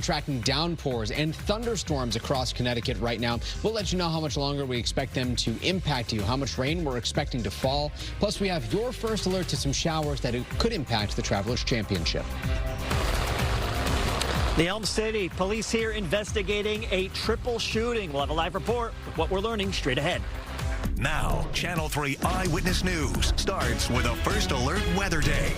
Tracking downpours and thunderstorms across Connecticut right now. We'll let you know how much longer we expect them to impact you, how much rain we're expecting to fall. Plus, we have your first alert to some showers that could impact the Travelers Championship. The Elm City police here investigating a triple shooting. We'll have a live report with what we're learning straight ahead. Now, Channel 3 Eyewitness News starts with a first alert weather day.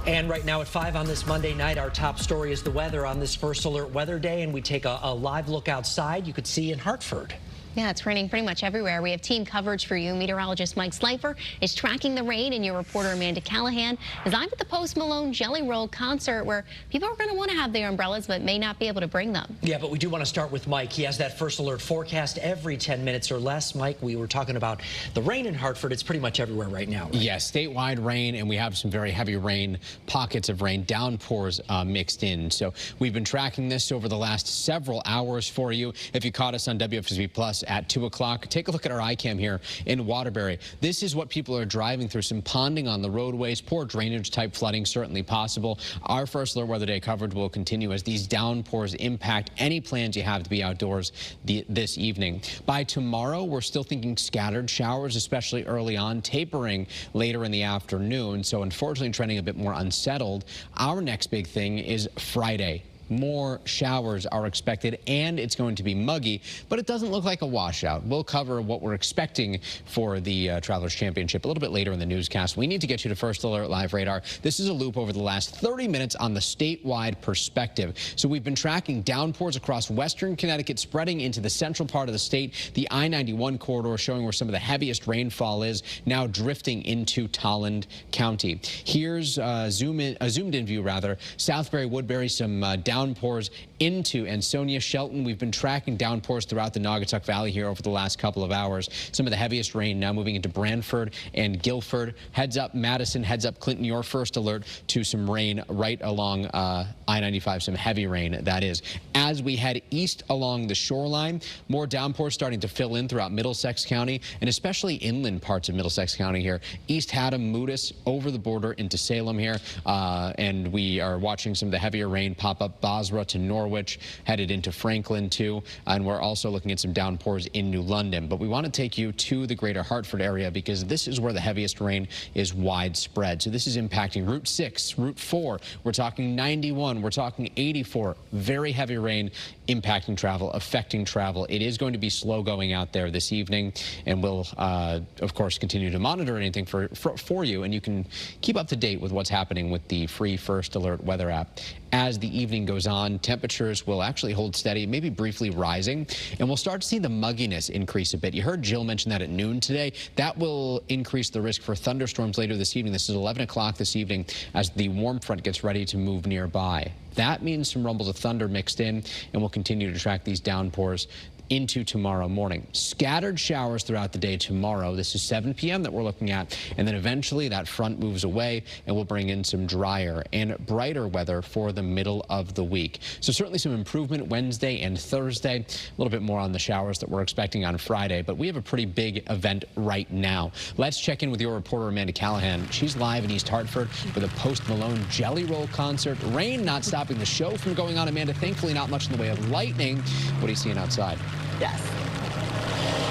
And right now at 5 on this Monday night, our top story is the weather on this first alert weather day. And we take a live look outside. You could see in Hartford. Yeah, it's raining pretty much everywhere. We have team coverage for you. Meteorologist Mike Slifer is tracking the rain, and your reporter Amanda Callahan is live at the Post Malone Jelly Roll concert, where people are going to want to have their umbrellas but may not be able to bring them. Yeah, but we do want to start with Mike. He has that first alert forecast every 10 minutes or less. Mike, we were talking about the rain in Hartford. It's pretty much everywhere right now. Right? Yes, statewide rain, and we have some very heavy rain, pockets of rain, downpours mixed in. So we've been tracking this over the last several hours for you. If you caught us on WFSB Plus at 2 o'clock, take a look at our iCam here in Waterbury. This is what people are driving through. Some ponding on the roadways, poor drainage type flooding certainly possible. Our first alert weather day coverage will continue as these downpours impact any plans you have to be outdoors this evening. By tomorrow, we're still thinking scattered showers, especially early on, tapering later in the afternoon. So unfortunately trending a bit more unsettled. Our next big thing is Friday. More showers are expected, and it's going to be muggy, but it doesn't look like a washout. We'll cover what we're expecting for the Travelers Championship a little bit later in the newscast. We need to get you to First Alert Live Radar. This is a loop over the last 30 minutes on the statewide perspective. So we've been tracking downpours across western Connecticut, spreading into the central part of the state. The I-91 corridor showing where some of the heaviest rainfall is, now drifting into Tolland County. Here's a zoomed-in view, rather. Southbury, Woodbury, some downpours into Ansonia, Shelton. We've been tracking downpours throughout the Naugatuck Valley here over the last couple of hours. Some of the heaviest rain now moving into Branford and Guilford. Heads up Madison, heads up Clinton. Your first alert to some rain right along I-95, some heavy rain, that is. As we head east along the shoreline, more downpours starting to fill in throughout Middlesex County, and especially inland parts of Middlesex County here. East Haddam, Moodus, over the border into Salem here. And we are watching some of the heavier rain pop up Bosra to Norwich, headed into Franklin too, and we're also looking at some downpours in New London. But we want to take you to the greater Hartford area because this is where the heaviest rain is widespread. So this is impacting Route 6, Route 4, we're talking 91, we're talking 84, very heavy rain impacting travel, affecting travel. It is going to be slow going out there this evening, and we'll of course continue to monitor anything for you, and you can keep up to date with what's happening with the free First Alert weather app. As the evening goes on, temperatures will actually hold steady, maybe briefly rising, and we'll start to see the mugginess increase a bit. You heard Jill mention that at noon today. That will increase the risk for thunderstorms later this evening. This is 11 o'clock this evening as the warm front gets ready to move nearby. That means some rumbles of thunder mixed in, and we'll continue to track these downpours into tomorrow morning. Scattered showers throughout the day tomorrow. This is 7 p.m. that we're looking at, and then eventually that front moves away and we'll bring in some drier and brighter weather for the middle of the week. So certainly some improvement Wednesday and Thursday. A little bit more on the showers that we're expecting on Friday, but we have a pretty big event right now. Let's check in with your reporter Amanda Callahan. She's live in East Hartford for the Post Malone Jelly Roll concert. Rain not stopping the show from going on, Amanda. Thankfully not much in the way of lightning. What are you seeing outside?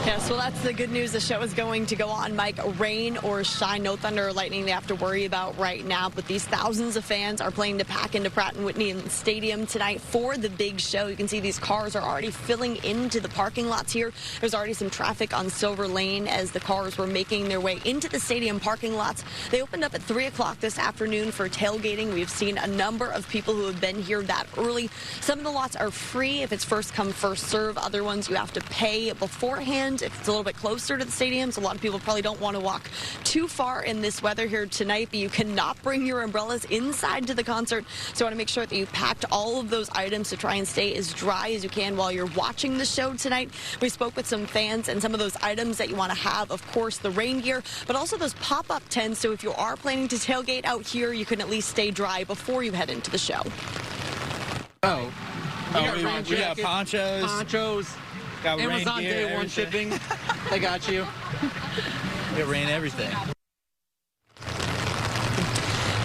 Yes, well, that's the good news. The show is going to go on, Mike. Rain or shine, no thunder or lightning they have to worry about right now. But these thousands of fans are planning to pack into Pratt & Whitney Stadium tonight for the big show. You can see these cars are already filling into the parking lots here. There's already some traffic on Silver Lane as the cars were making their way into the stadium parking lots. They opened up at 3 o'clock this afternoon for tailgating. We've seen a number of people who have been here that early. Some of the lots are free if it's first come, first serve. Other ones you have to pay beforehand if it's a little bit closer to the stadium. So a lot of people probably don't want to walk too far in this weather here tonight, but you cannot bring your umbrellas inside to the concert. So I want to make sure that you packed all of those items to try and stay as dry as you can while you're watching the show tonight. We spoke with some fans, and some of those items that you want to have, of course, the rain gear, but also those pop-up tents. So if you are planning to tailgate out here, you can at least stay dry before you head into the show. We got ponchos. Got Amazon rain gear, day one shipping. I got you. It rain everything.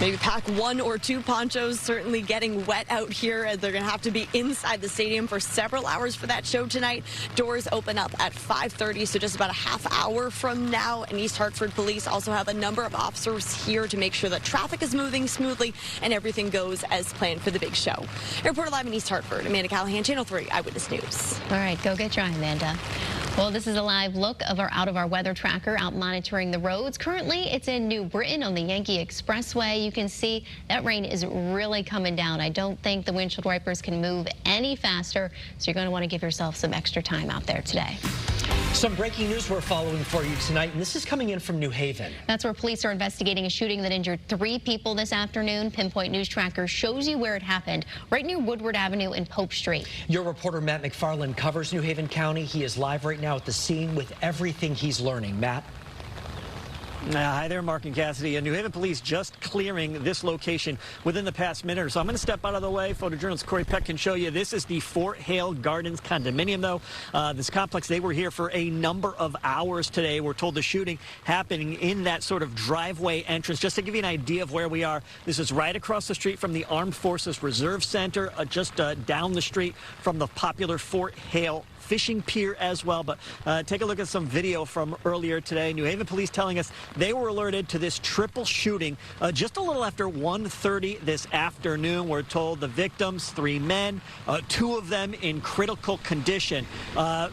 Maybe pack 1 or 2 ponchos. Certainly getting wet out here, as they're going to have to be inside the stadium for several hours for that show tonight. Doors open up at 5:30, so just about a half hour from now. And East Hartford Police also have a number of officers here to make sure that traffic is moving smoothly and everything goes as planned for the big show. Reporter live in East Hartford, Amanda Callahan, Channel 3 Eyewitness News. All right, go get dry, Amanda. Well, this is a live look of out of our weather tracker out monitoring the roads. Currently, it's in New Britain on the Yankee Expressway. You can see that rain is really coming down. I don't think the windshield wipers can move any faster, so you're going to want to give yourself some extra time out there today. Some breaking news we're following for you tonight, and this is coming in from New Haven. That's where police are investigating a shooting that injured 3 people this afternoon. Pinpoint News Tracker shows you where it happened, right near Woodward Avenue and Pope Street. Your reporter Matt McFarland covers New Haven County. He is live right now at the scene with everything he's learning. Matt? Hi there, Mark and Cassidy. New Haven Police just clearing this location within the past minute or so. I'm going to step out of the way. Photojournalist Corey Peck can show you. This is the Fort Hale Gardens condominium, though. This complex, they were here for a number of hours today. We're told the shooting happening in that sort of driveway entrance. Just to give you an idea of where we are, this is right across the street from the Armed Forces Reserve Center, just down the street from the popular Fort Hale fishing pier as well. But take a look at some video from earlier today. New Haven Police telling us they were alerted to this triple shooting just a little after 1:30 this afternoon. We're told the victims, 3 men, 2 of them in critical condition.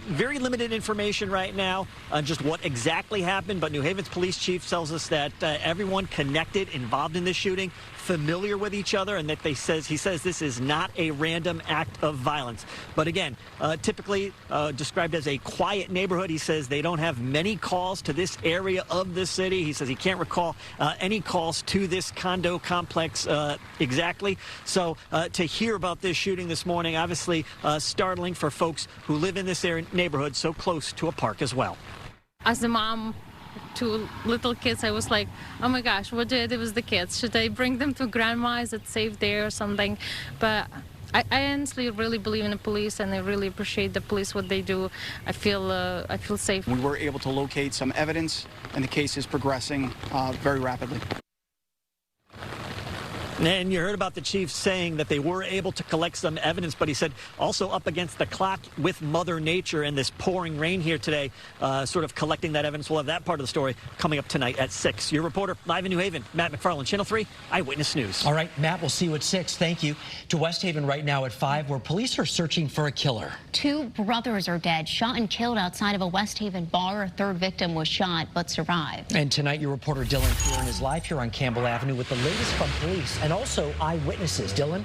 Very limited information right now on just what exactly happened, but New Haven's police chief tells us that everyone connected, involved in this shooting, familiar with each other, and that he says this is not a random act of violence. But again, typically described as a quiet neighborhood. He says they don't have many calls to this area of the city. He says he can't recall any calls to this condo complex exactly. So to hear about this shooting this morning, obviously startling for folks who live in this neighborhood so close to a park as well. As a mom, 2 little kids, I was like, oh my gosh, what do I do with the kids? Should I bring them to grandma? Is it safe there or something? But I honestly really believe in the police, and I really appreciate the police, what they do. I feel safe. We were able to locate some evidence, and the case is progressing very rapidly. And you heard about the chief saying that they were able to collect some evidence, but he said also up against the clock with Mother Nature and this pouring rain here today, sort of collecting that evidence. We'll have that part of the story coming up tonight at 6. Your reporter live in New Haven, Matt McFarland, Channel 3 Eyewitness News. All right, Matt, we'll see you at 6. Thank you. To West Haven right now at 5, where police are searching for a killer. 2 brothers are dead, shot and killed outside of a West Haven bar. A 3rd victim was shot but survived. And tonight, your reporter Dylan Fearon is live here on Campbell Avenue with the latest from police and also eyewitnesses. Dylan?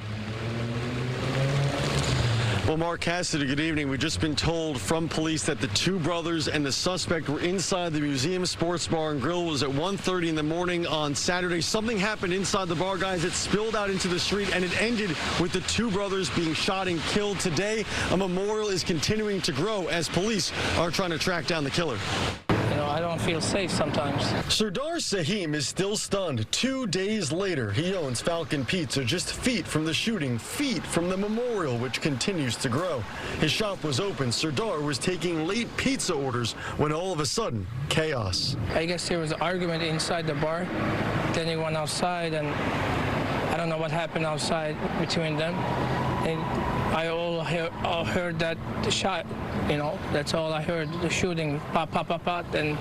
Well, Mark, Cassidy, good evening. We've just been told from police that the 2 brothers and the suspect were inside the museum sports bar and grill. It was at 1:30 in the morning on Saturday. Something happened inside the bar, guys. It spilled out into the street, and it ended with the 2 brothers being shot and killed. Today, a memorial is continuing to grow as police are trying to track down the killer. I don't feel safe sometimes. Sardar Sahim is still stunned. 2 days later, he owns Falcon Pizza, just feet from the shooting, feet from the memorial, which continues to grow. His shop was open. Sardar was taking late pizza orders when all of a sudden, chaos. I guess there was an argument inside the bar. Then he went outside, and I don't know what happened outside between them. And I all heard that the shot, that's all I heard, the shooting, pop, pop, pop, pop, and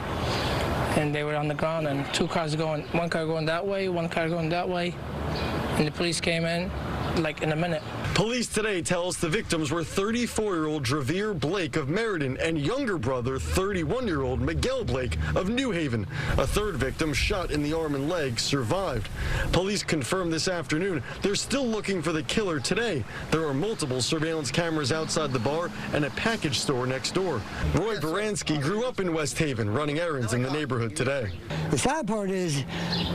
they were on the ground, and 2 cars going, 1 car going that way, 1 car going that way, and the police came in, like in a minute. Police today tell us the victims were 34-year-old Dravere Blake of Meriden and younger brother 31-year-old Miguel Blake of New Haven. A 3rd victim, shot in the arm and leg, survived. Police confirmed this afternoon they're still looking for the killer today. There are multiple surveillance cameras outside the bar and a package store next door. Roy Baranski grew up in West Haven, running errands in the neighborhood today. The sad part is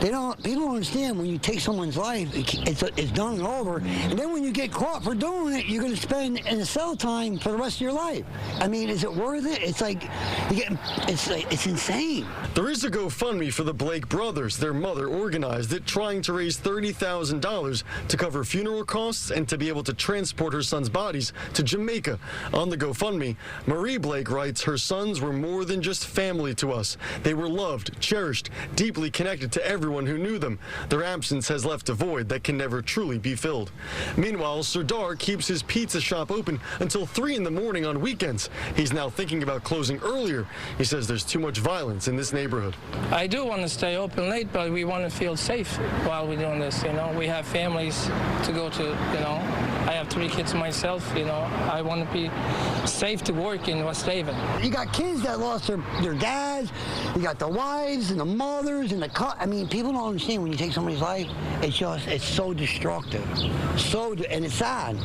people don't understand when you take someone's life, it's done and over, and then when you get caught, caught for doing it, you're going to spend in the cell time for the rest of your life. I mean, is it worth it? It's like, it's insane. There is a GoFundMe for the Blake brothers. Their mother organized it, trying to raise $30,000 to cover funeral costs and to be able to transport her son's bodies to Jamaica. On the GoFundMe, Marie Blake writes, her sons were more than just family to us. They were loved, cherished, deeply connected to everyone who knew them. Their absence has left a void that can never truly be filled. Meanwhile, Serdar keeps his pizza shop open until 3 in the morning on weekends. He's now thinking about closing earlier. He says there's too much violence in this neighborhood. I do want to stay open late, but we want to feel safe while we're doing this, you know. We have families to go to, you know. I have 3 kids myself, you know. I want to be safe to work in West Haven. You got kids that lost their dads, you got the wives and the mothers and I mean, people don't understand when you take somebody's life, it's so destructive. And it's sad.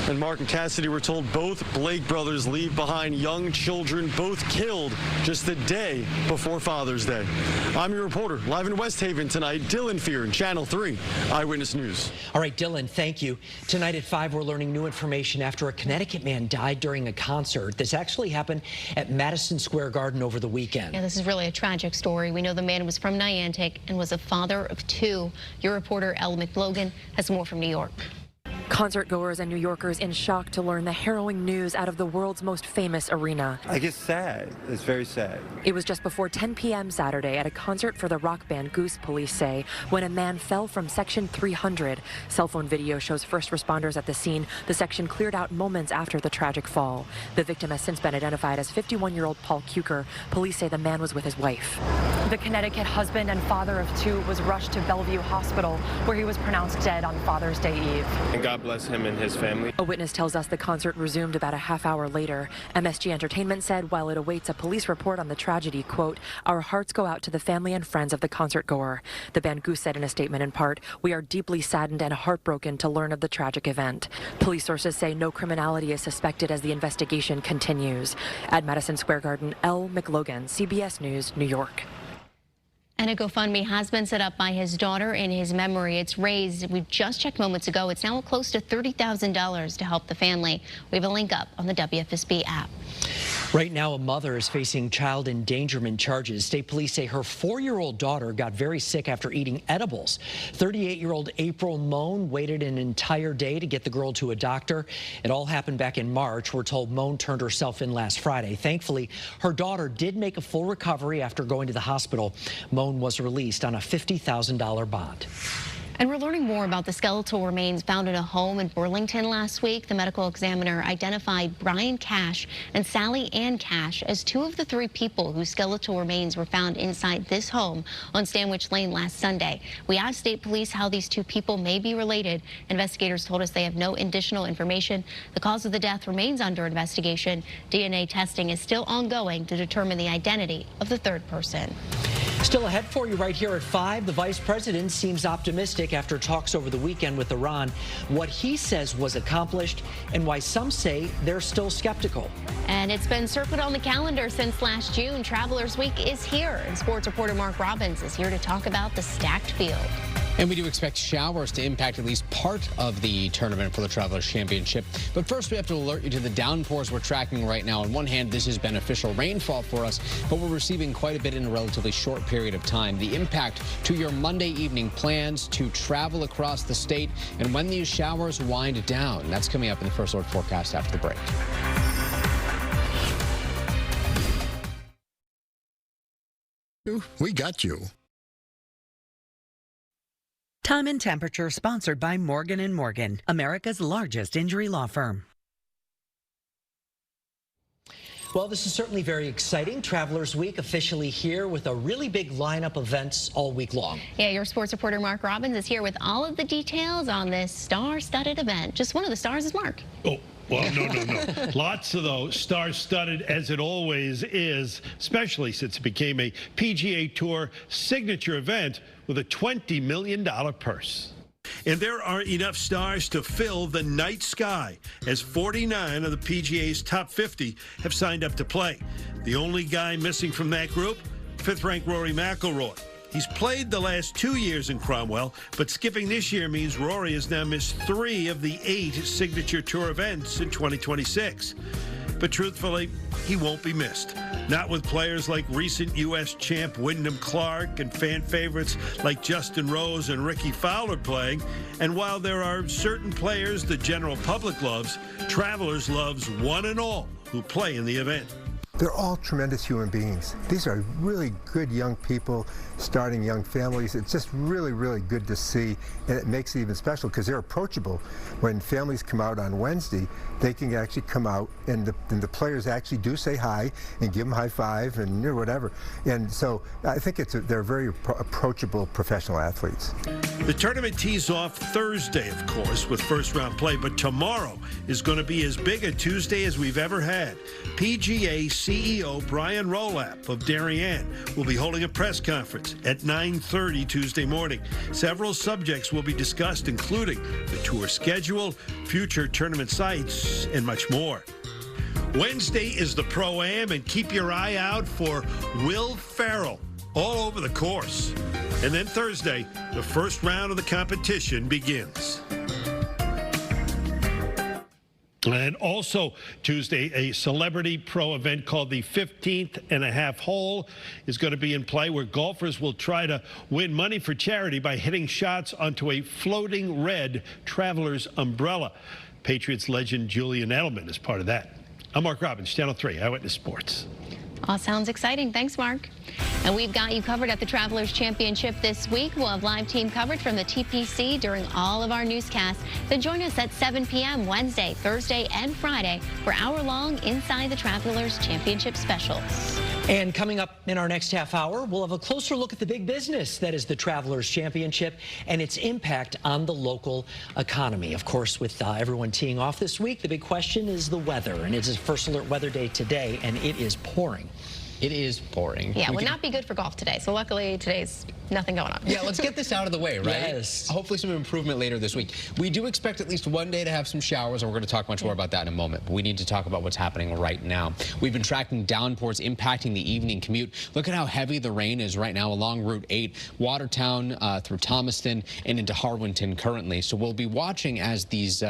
And Mark and Cassidy were told both Blake brothers leave behind young children, both killed just the day before Father's Day. I'm your reporter, live in West Haven tonight, Dylan Fear, Channel 3 Eyewitness News. All right, Dylan, thank you. Tonight at 5, we're learning new information after a Connecticut man died during a concert. This actually happened at Madison Square Garden over the weekend. Yeah, this is really a tragic story. We know the man was from Niantic and was a father of 2. Your reporter, Elle McLogan, has more from New York. Concert goers and New Yorkers in shock to learn the harrowing news out of the world's most famous arena. I guess sad. It's very sad. It was just before 10 p.m. Saturday at a concert for the rock band Goose, police say, when a man fell from section 300. Cell phone video shows first responders at the scene. The section cleared out moments after the tragic fall. The victim has since been identified as 51-year-old Paul Kuker. Police say the man was with his wife. The Connecticut husband and father of 2 was rushed to Bellevue Hospital, where he was pronounced dead on Father's Day Eve. And God bless him and his family. A witness tells us the concert resumed about a half hour later. MSG Entertainment said while it awaits a police report on the tragedy, quote, our hearts go out to the family and friends of the concert goer. The band Goose said in a statement in part, we are deeply saddened and heartbroken to learn of the tragic event. Police sources say no criminality is suspected as the investigation continues. At Madison Square Garden, Elle McLogan, CBS News, New York. And a GoFundMe has been set up by his daughter in his memory. It's raised, we just checked moments ago, it's now close to $30,000 to help the family. We have a link up on the WFSB app. Right now, a mother is facing child endangerment charges. State police say her 4-year-old daughter got very sick after eating edibles. 38-year-old April Moan waited an entire day to get the girl to a doctor. It all happened back in March. We're told Moan turned herself in last Friday. Thankfully, her daughter did make a full recovery after going to the hospital. Moan was released on a $50,000 bond. And we're learning more about the skeletal remains found in a home in Burlington last week. The medical examiner identified Brian Cash and Sally Ann Cash as 2 of the 3 people whose skeletal remains were found inside this home on Stanwich Lane last Sunday. We asked state police how these 2 people may be related. Investigators told us they have no additional information. The cause of the death remains under investigation. DNA testing is still ongoing to determine the identity of the 3rd person. Still ahead for you right here at 5. The vice president seems optimistic after talks over the weekend with Iran. What he says was accomplished and why some say they're still skeptical. And it's been circled on the calendar since last June. Travelers Week is here. And sports reporter Mark Robbins is here to talk about the stacked field. And we do expect showers to impact at least part of the tournament for the Travelers Championship. But first, we have to alert you to the downpours we're tracking right now. On one hand, this is beneficial rainfall for us, but we're receiving quite a bit in a relatively short period of time. The impact to your Monday evening plans to travel across the state and when these showers wind down. That's coming up in the First Alert forecast after the break. We got you. Time and Temperature, sponsored by Morgan & Morgan, America's largest injury law firm. Well, this is certainly very exciting. Travelers Week officially here with a really big lineup of events all week long. Yeah, your sports reporter Mark Robbins is here with all of the details on this star-studded event. Just one of the stars is Mark. Oh. Well, no. Lots of those, star-studded as it always is, especially since it became a PGA Tour signature event with a $20 million purse. And there are enough stars to fill the night sky, as 49 of the PGA's top 50 have signed up to play. The only guy missing from that group, 5th-ranked Rory McIlroy. He's played the last 2 years in Cromwell, but skipping this year means Rory has now missed 3 of the 8 Signature Tour events in 2026. But truthfully, he won't be missed. Not with players like recent U.S. champ Wyndham Clark and fan favorites like Justin Rose and Ricky Fowler playing. And while there are certain players the general public loves, Travelers loves one and all who play in the event. They're all tremendous human beings. These are really good young people starting young families. It's just really, really good to see, and it makes it even special because they're approachable. When families come out on Wednesday, they can actually come out, and the players actually do say hi and give them a high five and whatever. And so I think they're very approachable professional athletes. The tournament tees off Thursday, of course, with first-round play, but tomorrow is going to be as big a Tuesday as we've ever had. PGA CEO Brian Rolapp of Darien will be holding a press conference at 9:30 Tuesday morning. Several subjects will be discussed, including the tour schedule, future tournament sites, and much more. Wednesday is the Pro-Am, and keep your eye out for Will Ferrell all over the course. And then Thursday, the first round of the competition begins. And also Tuesday, a celebrity pro event called the 15th and a half hole is going to be in play, where golfers will try to win money for charity by hitting shots onto a floating red Travelers umbrella. Patriots legend Julian Edelman is part of that. I'm Mark Robbins, Channel 3 Eyewitness Sports. All sounds exciting. Thanks, Mark. And we've got you covered at the Travelers Championship this week. We'll have live team coverage from the TPC during all of our newscasts. Then join us at 7 p.m. Wednesday, Thursday, and Friday for hour-long Inside the Travelers Championship specials. And coming up in our next half hour, we'll have a closer look at the big business that is the Travelers Championship and its impact on the local economy. Of course, with everyone teeing off this week, the big question is the weather. And it is First Alert Weather Day today, and it is pouring. It is pouring. Yeah, would not be good for golf today. So luckily, today's nothing going on. Yeah, let's get this out of the way, right? Yes. Hopefully some improvement later this week. We do expect at least one day to have some showers, and we're going to talk much more about that in a moment. But we need to talk about what's happening right now. We've been tracking downpours impacting the evening commute. Look at how heavy the rain is right now along Route 8, Watertown through Thomaston and into Harwinton currently. So we'll be watching as these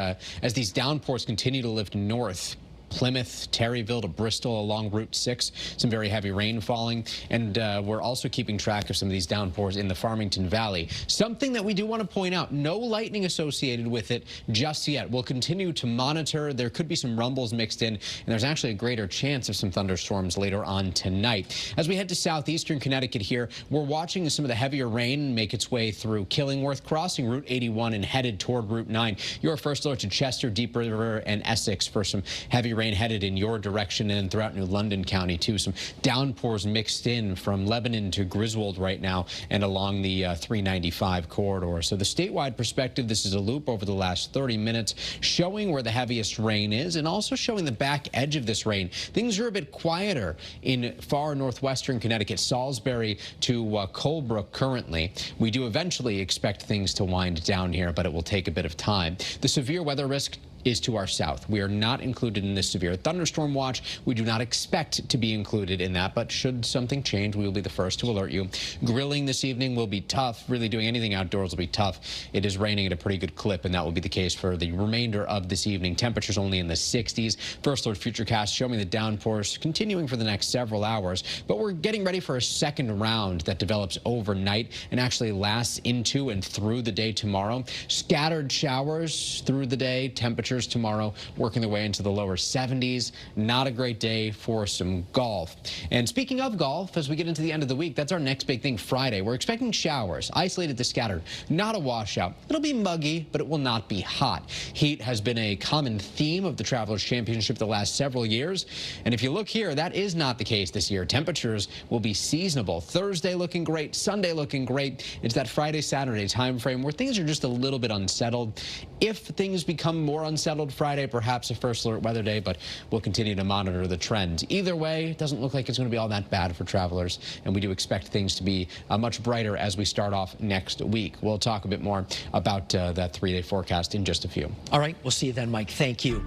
downpours continue to lift north. Plymouth, Terryville to Bristol along Route 6. Some very heavy rain falling. And we're also keeping track of some of these downpours in the Farmington Valley. Something that we do want to point out, no lightning associated with it just yet. We'll continue to monitor. There could be some rumbles mixed in, and there's actually a greater chance of some thunderstorms later on tonight. As we head to southeastern Connecticut here, we're watching some of the heavier rain make its way through Killingworth, crossing Route 81 and headed toward Route 9. Your first alert to Chester, Deep River, and Essex for some heavy rain headed in your direction and throughout New London County, too. Some downpours mixed in from Lebanon to Griswold right now and along the 395 corridor. So the statewide perspective, this is a loop over the last 30 minutes showing where the heaviest rain is and also showing the back edge of this rain. Things are a bit quieter in far northwestern Connecticut, Salisbury to Colebrook currently. We do eventually expect things to wind down here, but it will take a bit of time. The severe weather risk is to our south. We are not included in this severe thunderstorm watch. We do not expect to be included in that, but should something change, we will be the first to alert you. Grilling this evening will be tough. Really doing anything outdoors will be tough. It is raining at a pretty good clip, and that will be the case for the remainder of this evening. Temperatures only in the 60s. First Alert Futurecast showing the downpours continuing for the next several hours, but we're getting ready for a second round that develops overnight and actually lasts into and through the day tomorrow. Scattered showers through the day. Temperatures tomorrow working their way into the lower 70s. Not a great day for some golf. And speaking of golf, as we get into the end of the week, that's our next big thing, Friday. We're expecting showers, isolated to scattered, not a washout. It'll be muggy, but it will not be hot. Heat has been a common theme of the Travelers Championship the last several years. And if you look here, that is not the case this year. Temperatures will be seasonable. Thursday looking great, Sunday looking great. It's that Friday, Saturday time frame where things are just a little bit unsettled. If things become more unsettled, unsettled Friday, perhaps a first alert weather day, but we'll continue to monitor the trend. Either way, it doesn't look like it's going to be all that bad for travelers, and we do expect things to be much brighter as we start off next week. We'll talk a bit more about that 3-day forecast in just a few. All right, we'll see you then, Mike. Thank you.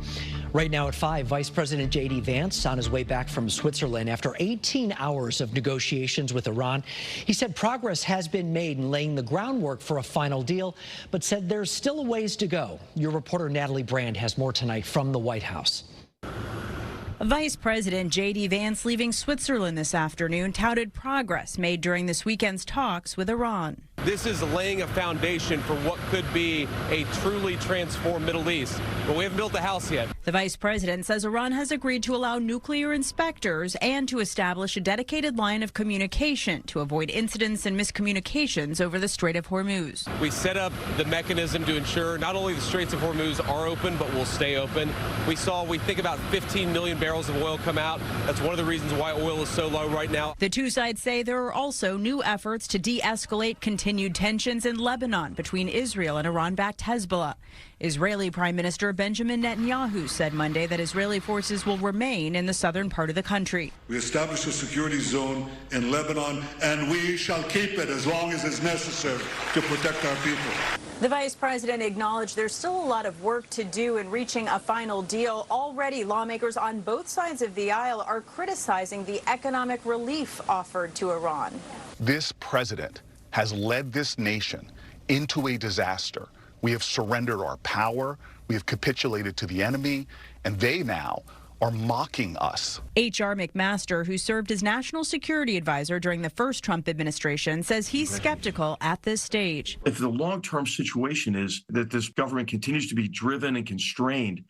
Right now at 5, Vice President J.D. Vance on his way back from Switzerland after 18 hours of negotiations with Iran. He said progress has been made in laying the groundwork for a final deal, but said there's still a ways to go. Your reporter Natalie Brand has more tonight from the White House. Vice President J.D. Vance leaving Switzerland this afternoon touted progress made during this weekend's talks with Iran. This is laying a foundation for what could be a truly transformed Middle East, but we haven't built the house yet. The vice president says Iran has agreed to allow nuclear inspectors and to establish a dedicated line of communication to avoid incidents and miscommunications over the Strait of Hormuz. We set up the mechanism to ensure not only the Straits of Hormuz are open, but will stay open. We think about 15 million barrels of oil come out. That's one of the reasons why oil is so low right now. The two sides say there are also new efforts to de-escalate continued tensions in Lebanon between Israel and Iran-backed Hezbollah. Israeli Prime Minister Benjamin Netanyahu said Monday that Israeli forces will remain in the southern part of the country. We established a security zone in Lebanon, and we shall keep it as long as it's necessary to protect our people. The vice president acknowledged there's still a lot of work to do in reaching a final deal. Already, lawmakers on both sides of the aisle are criticizing the economic relief offered to Iran. This president has led this nation into a disaster. We have surrendered our power, we have capitulated to the enemy, and they now are mocking us. H.R. McMaster, who served as national security advisor during the first Trump administration, says he's skeptical at this stage. If the long-term situation is that this government continues to be driven and constrained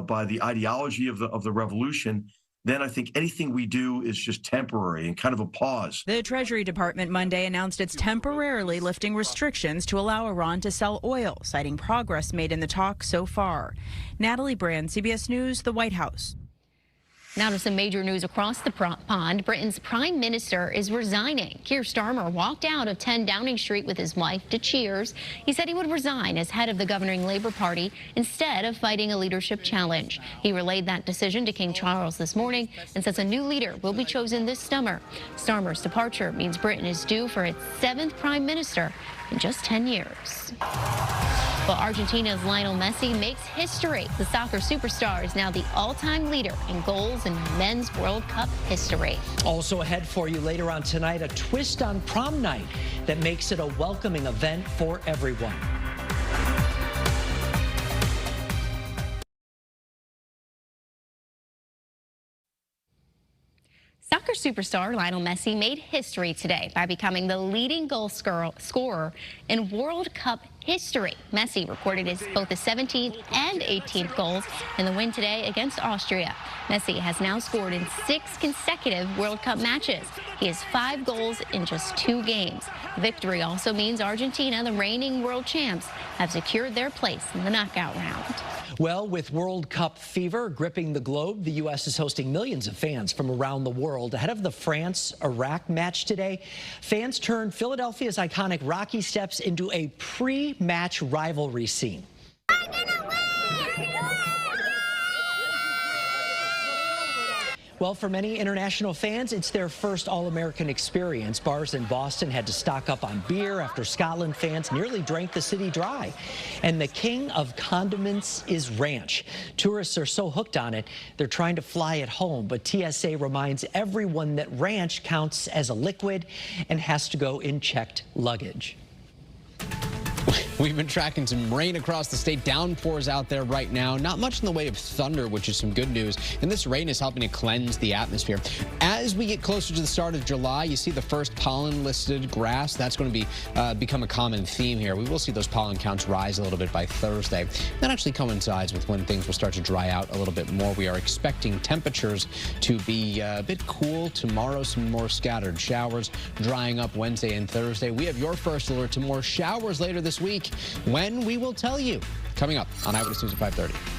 by the ideology of the revolution, then I think anything we do is just temporary and kind of a pause. The Treasury Department Monday announced it's temporarily lifting restrictions to allow Iran to sell oil, citing progress made in the talks so far. Natalie Brand, CBS News, the White House. Now to some major news across the pond. Britain's Prime Minister is resigning. Keir Starmer walked out of 10 Downing Street with his wife to cheers. He said he would resign as head of the governing Labour Party instead of fighting a leadership challenge. He relayed that decision to King Charles this morning and says a new leader will be chosen this summer. Starmer's departure means Britain is due for its 7th Prime Minister in just 10 years. Well, Argentina's Lionel Messi makes history. The soccer superstar is now the all-time leader in goals in men's World Cup history. Also ahead for you later on tonight, a twist on prom night that makes it a welcoming event for everyone. Soccer superstar Lionel Messi made history today by becoming the leading goal scorer in World Cup history. Messi recorded both his 17th and 18th goals in the win today against Austria. Messi has now scored in 6 consecutive World Cup matches. He has 5 goals in just 2 games. The victory also means Argentina, the reigning world champs, have secured their place in the knockout round. Well, with World Cup fever gripping the globe, the U.S. is hosting millions of fans from around the world. Ahead of the France-Iraq match today, fans turned Philadelphia's iconic Rocky Steps into a pre-match rivalry scene. Well, for many international fans, it's their first All-American experience. Bars in Boston had to stock up on beer after Scotland fans nearly drank the city dry. And the king of condiments is ranch. Tourists are so hooked on it, they're trying to fly it home. But TSA reminds everyone that ranch counts as a liquid and has to go in checked luggage. We've been tracking some rain across the state. Downpours out there right now. Not much in the way of thunder, which is some good news. And this rain is helping to cleanse the atmosphere. As we get closer to the start of July, you see the first pollen-listed grass. That's going to be become a common theme here. We will see those pollen counts rise a little bit by Thursday. That actually coincides with when things will start to dry out a little bit more. We are expecting temperatures to be a bit cool tomorrow. Some more scattered showers drying up Wednesday and Thursday. We have your first alert to more showers later this week, when we will tell you. Coming up on Eyewitness News at 5:30.